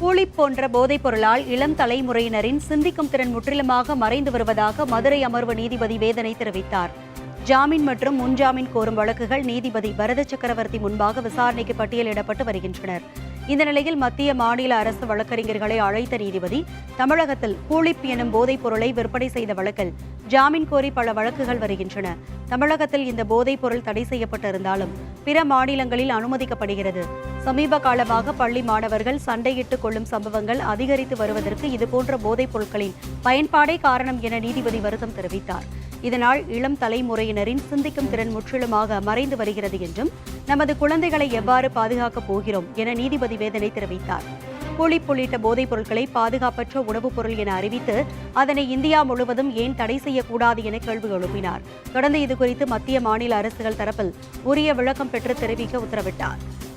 Cool Lip போன்ற போதைப் பொருளால் இளம் தலைமுறையினரின் சிந்திக்கும் திறன் முற்றிலுமாக மறைந்து வருவதாக மதுரை அமர்வு நீதிபதி வேதனை தெரிவித்தார். ஜாமீன் மற்றும் முன்ஜாமீன் கோரும் வழக்குகள் நீதிபதி பரத சக்கரவர்த்தி முன்பாக விசாரணைக்கு பட்டியலிடப்பட்டு வருகின்றனர். இந்த நிலையில் மத்திய மாநில அரசு வழக்கறிஞர்களை அழைத்த நீதிபதி தமிழகத்தில் கூலிப் எனும் போதைப் பொருளை விற்பனை செய்த வழக்கில் ஜாமீன் கோரி பல வழக்குகள் வருகின்றன. தமிழகத்தில் இந்த போதைப் பொருள் தடை செய்யப்பட்டிருந்தாலும் பிற மாநிலங்களில் அனுமதிக்கப்படுகிறது. சமீப காலமாக பள்ளி மாணவர்கள் சண்டையிட்டுக் கொள்ளும் சம்பவங்கள் அதிகரித்து வருவதற்கு இதுபோன்ற போதைப் பொருட்களின் பயன்பாடே காரணம் என நீதிபதி வருத்தம் தெரிவித்தார். இதனால் இளம் தலைமுறையினரின் சிந்திக்கும் திறன் முற்றிலுமாக மறைந்து வருகிறது என்றும் நமது குழந்தைகளை எவ்வாறு பாதுகாக்கப் போகிறோம் என நீதிபதி வேதனை தெரிவித்தார். கூலிப் உள்ளிட்ட போதைப் பொருட்களை பாதுகாப்பற்ற உணவுப் பொருள் என அறிவித்து அதனை இந்தியா முழுவதும் ஏன் தடை செய்யக்கூடாது என கேள்வி எழுப்பினார். தொடர்ந்து இதுகுறித்து மத்திய மாநில அரசுகள் தரப்பில் உரிய விளக்கம் பெற்று தெரிவிக்க உத்தரவிட்டார்.